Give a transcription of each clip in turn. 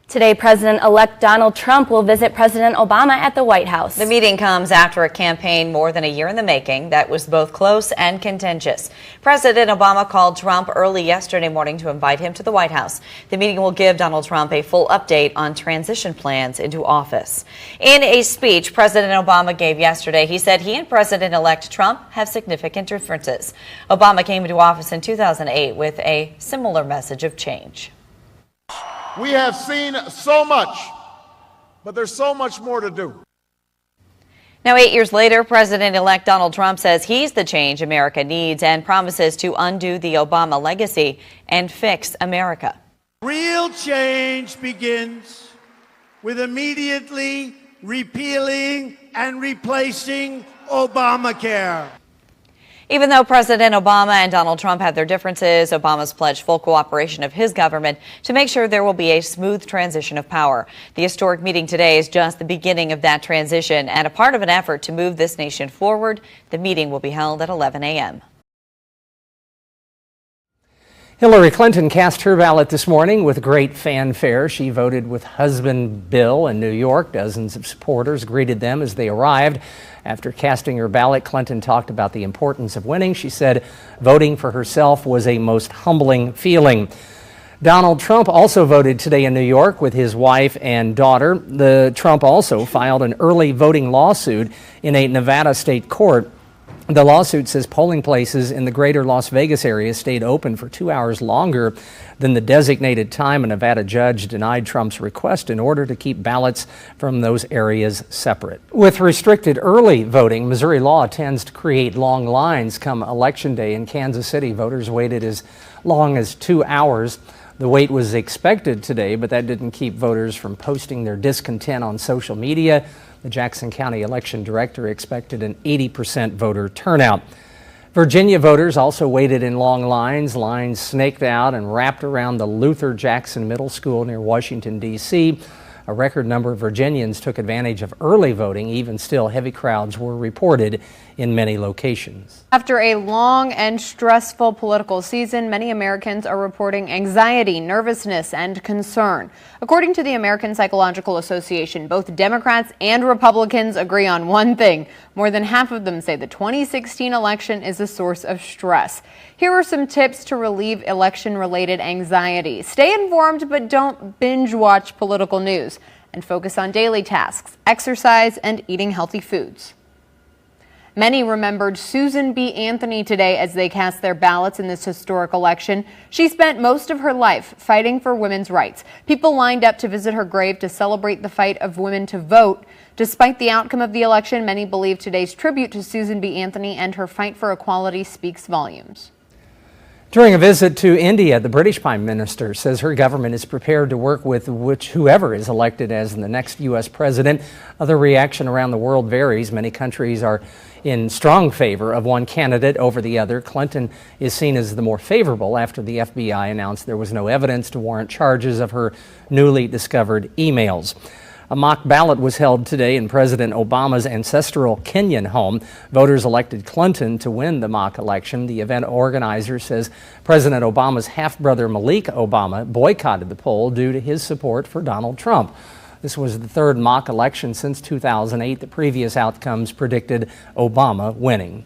Today, President-elect Donald Trump will visit President Obama at the White House. The meeting comes after a campaign more than a year in the making that was both close and contentious. President Obama called Trump early yesterday morning to invite him to the White House. The meeting will give Donald Trump a full update on transition plans into office. In a speech President Obama gave yesterday, he said he and President-elect Trump have significant differences. Obama came into office in 2008 with a similar message of change. We have seen so much, but there's so much more to do. Now, 8 years later, President-elect Donald Trump says he's the change America needs and promises to undo the Obama legacy and fix America. Real change begins with immediately repealing and replacing Obamacare. Even though President Obama and Donald Trump have their differences, Obama's pledged full cooperation of his government to make sure there will be a smooth transition of power. The historic meeting today is just the beginning of that transition and a part of an effort to move this nation forward. The meeting will be held at 11 a.m. Hillary Clinton cast her ballot this morning with great fanfare. She voted with husband Bill in New York. Dozens of supporters greeted them as they arrived. After casting her ballot, Clinton talked about the importance of winning. She said voting for herself was a most humbling feeling. Donald Trump also voted today in New York with his wife and daughter. Trump also filed an early voting lawsuit in a Nevada state court. The lawsuit says polling places in the greater Las Vegas area stayed open for 2 hours longer than the designated time. A Nevada judge denied Trump's request in order to keep ballots from those areas separate. With restricted early voting, Missouri law tends to create long lines come Election Day. In Kansas City, voters waited as long as 2 hours. The wait was expected today, but that didn't keep voters from posting their discontent on social media. The Jackson County election director expected an 80% voter turnout. Virginia voters also waited in long lines. Lines snaked out and wrapped around the Luther Jackson Middle School near Washington, D.C. A record number of Virginians took advantage of early voting. Even still, heavy crowds were reported in many locations. After a long and stressful political season, many Americans are reporting anxiety, nervousness, and concern. According to the American Psychological Association, both Democrats and Republicans agree on one thing. More than half of them say the 2016 election is a source of stress. Here are some tips to relieve election-related anxiety. Stay informed, but don't binge-watch political news, and focus on daily tasks, exercise, and eating healthy foods. Many remembered Susan B. Anthony today as they cast their ballots in this historic election. She spent most of her life fighting for women's rights. People lined up to visit her grave to celebrate the fight of women to vote. Despite the outcome of the election, many believe today's tribute to Susan B. Anthony and her fight for equality speaks volumes. During a visit to India, the British Prime Minister says her government is prepared to work with whoever is elected as the next U.S. president. Other reaction around the world varies. Many countries are in strong favor of one candidate over the other. Clinton is seen as the more favorable after the FBI announced there was no evidence to warrant charges of her newly discovered emails. A mock ballot was held today in President Obama's ancestral Kenyan home. Voters elected Clinton to win the mock election. The event organizer says President Obama's half-brother Malik Obama boycotted the poll due to his support for Donald Trump. This was the third mock election since 2008. The previous outcomes predicted Obama winning.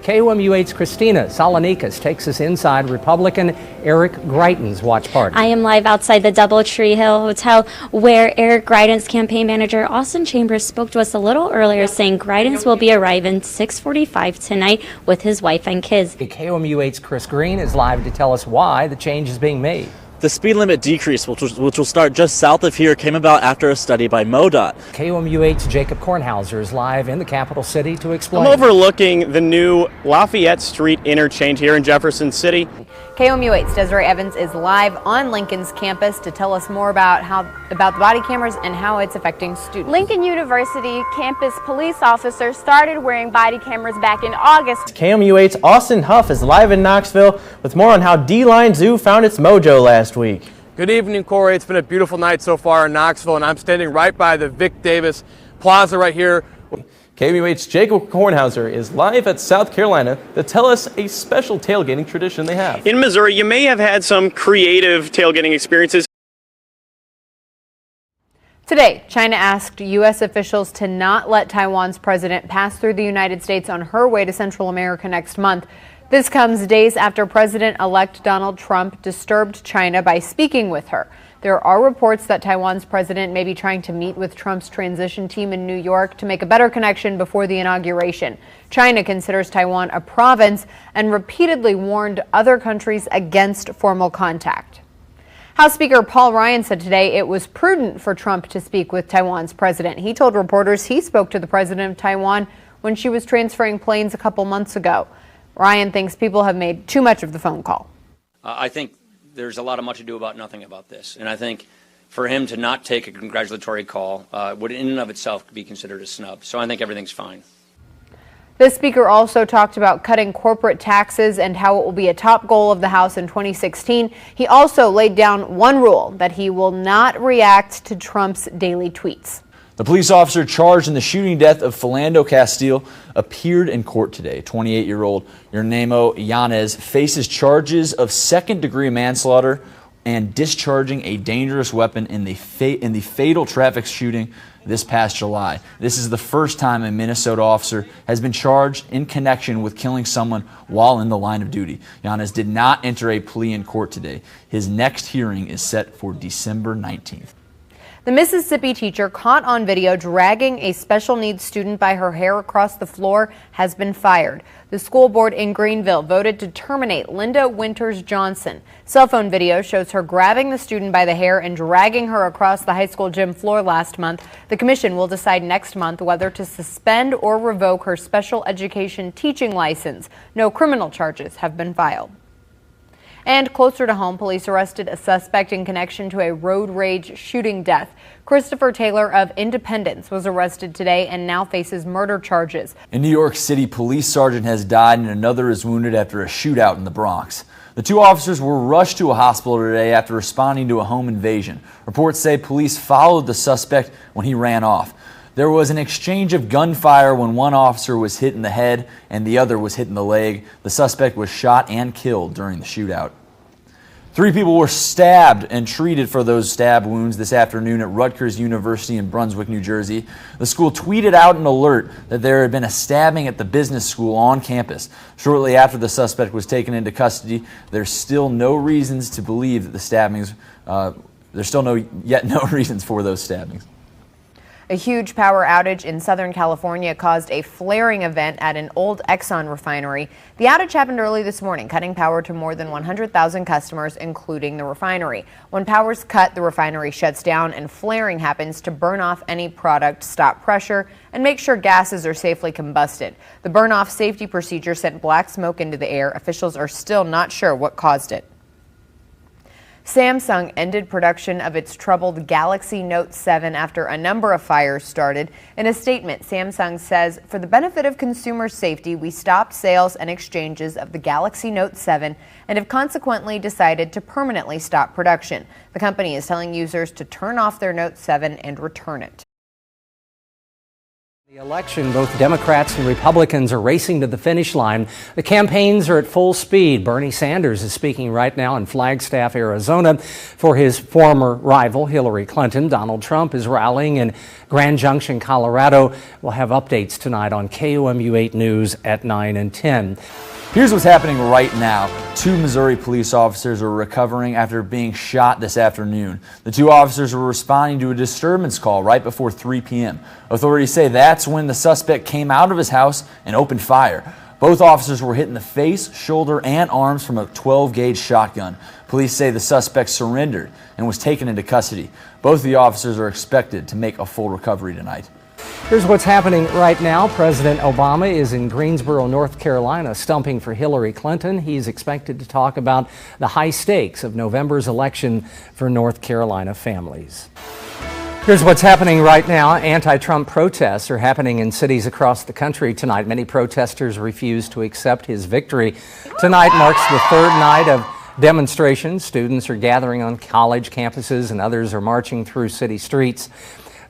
KOMU8's Christina Salonikas takes us inside Republican Eric Greitens' watch party. I am live outside the Doubletree Hill Hotel, where Eric Greitens' campaign manager Austin Chambers spoke to us a little earlier, saying Greitens will be arriving 6:45 tonight with his wife and kids. KOMU8's Chris Green is live to tell us why the change is being made. The speed limit decrease, which will start just south of here, came about after a study by MoDOT. KOMU8's Jacob Kornhauser is live in the capital city to explain. I'm overlooking the new Lafayette Street interchange here in Jefferson City. KOMU8's Desiree Evans is live on Lincoln's campus to tell us more about the body cameras and how it's affecting students. Lincoln University campus police officers started wearing body cameras back in August. KOMU8's Austin Huff is live in Knoxville with more on how D-Line Zoo found its mojo last week. Good evening, Corey. It's been a beautiful night so far in Knoxville, and I'm standing right by the Vic Davis Plaza right here. KUMUH's Jacob Kornhauser is live at South Carolina to tell us a special tailgating tradition they have. In Missouri, you may have had some creative tailgating experiences. Today, China asked U.S. officials to not let Taiwan's president pass through the United States on her way to Central America next month. This comes days after President-elect Donald Trump disturbed China by speaking with her. There are reports that Taiwan's president may be trying to meet with Trump's transition team in New York to make a better connection before the inauguration. China considers Taiwan a province and repeatedly warned other countries against formal contact. House Speaker Paul Ryan said today it was prudent for Trump to speak with Taiwan's president. He told reporters he spoke to the president of Taiwan when she was transferring planes a couple months ago. Ryan thinks people have made too much of the phone call. I think there's a lot of much ado about nothing about this. And I think for him to not take a congratulatory call would in and of itself be considered a snub. So I think everything's fine. The speaker also talked about cutting corporate taxes and how it will be a top goal of the House in 2016. He also laid down one rule, that he will not react to Trump's daily tweets. The police officer charged in the shooting death of Philando Castile appeared in court today. 28-year-old Ernemo Yanez faces charges of second-degree manslaughter and discharging a dangerous weapon in the fatal traffic shooting this past July. This is the first time a Minnesota officer has been charged in connection with killing someone while in the line of duty. Yanez did not enter a plea in court today. His next hearing is set for December 19th. The Mississippi teacher caught on video dragging a special needs student by her hair across the floor has been fired. The school board in Greenville voted to terminate Linda Winters Johnson. Cell phone video shows her grabbing the student by the hair and dragging her across the high school gym floor last month. The commission will decide next month whether to suspend or revoke her special education teaching license. No criminal charges have been filed. And closer to home, police arrested a suspect in connection to a road rage shooting death. Christopher Taylor of Independence was arrested today and now faces murder charges. In New York City, police sergeant has died and another is wounded after a shootout in the Bronx. The two officers were rushed to a hospital today after responding to a home invasion. Reports say police followed the suspect when he ran off. There was an exchange of gunfire when one officer was hit in the head and the other was hit in the leg. The suspect was shot and killed during the shootout. 3 people were stabbed and treated for those stab wounds this afternoon at Rutgers University in Brunswick, New Jersey. The school tweeted out an alert that there had been a stabbing at the business school on campus. Shortly after the suspect was taken into custody, there's still no reasons to believe that the stabbings, there's still no reasons for those stabbings. A huge power outage in Southern California caused a flaring event at an old Exxon refinery. The outage happened early this morning, cutting power to more than 100,000 customers, including the refinery. When power's cut, the refinery shuts down and flaring happens to burn off any product, stop pressure, and make sure gases are safely combusted. The burn-off safety procedure sent black smoke into the air. Officials are still not sure what caused it. Samsung ended production of its troubled Galaxy Note 7 after a number of fires started. In a statement, Samsung says, "For the benefit of consumer safety, we stopped sales and exchanges of the Galaxy Note 7 and have consequently decided to permanently stop production." The company is telling users to turn off their Note 7 and return it. The election, both Democrats and Republicans are racing to the finish line. The campaigns are at full speed. Bernie Sanders is speaking right now in Flagstaff, Arizona, for his former rival, Hillary Clinton. Donald Trump is rallying in Grand Junction, Colorado. We'll have updates tonight on KUMU8 News at 9 and 10. Here's what's happening right now. 2 Missouri police officers are recovering after being shot this afternoon. The 2 officers were responding to a disturbance call right before 3 p.m. Authorities say that's when the suspect came out of his house and opened fire. Both officers were hit in the face, shoulder, and arms from a 12-gauge shotgun. Police say the suspect surrendered and was taken into custody. Both of the officers are expected to make a full recovery tonight. Here's what's happening right now. President Obama is in Greensboro, North Carolina, stumping for Hillary Clinton. He's expected to talk about the high stakes of November's election for North Carolina families. Here's what's happening right now. Anti-Trump protests are happening in cities across the country tonight. Many protesters refuse to accept his victory. Tonight marks the 3rd night of demonstrations. Students are gathering on college campuses and others are marching through city streets.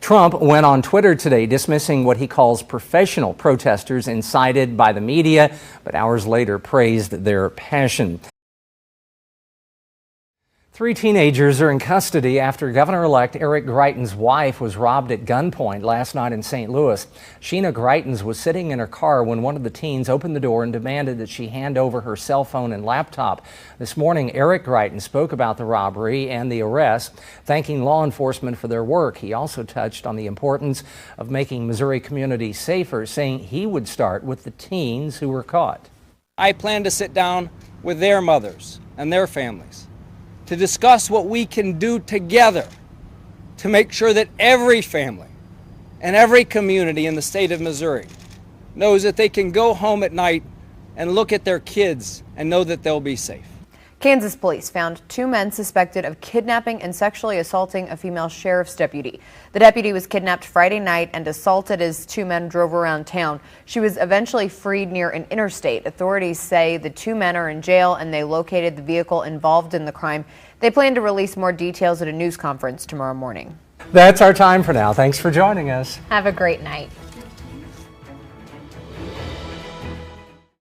Trump went on Twitter today dismissing what he calls professional protesters incited by the media, but hours later praised their passion. 3 teenagers are in custody after Governor-elect Eric Greitens' wife was robbed at gunpoint last night in St. Louis. Sheena Greitens was sitting in her car when one of the teens opened the door and demanded that she hand over her cell phone and laptop. This morning, Eric Greitens spoke about the robbery and the arrest, thanking law enforcement for their work. He also touched on the importance of making Missouri communities safer, saying he would start with the teens who were caught. I plan to sit down with their mothers and their families to discuss what we can do together to make sure that every family and every community in the state of Missouri knows that they can go home at night and look at their kids and know that they'll be safe. Kansas police found 2 men suspected of kidnapping and sexually assaulting a female sheriff's deputy. The deputy was kidnapped Friday night and assaulted as 2 men drove around town. She was eventually freed near an interstate. Authorities say the 2 men are in jail and they located the vehicle involved in the crime. They plan to release more details at a news conference tomorrow morning. That's our time for now. Thanks for joining us. Have a great night.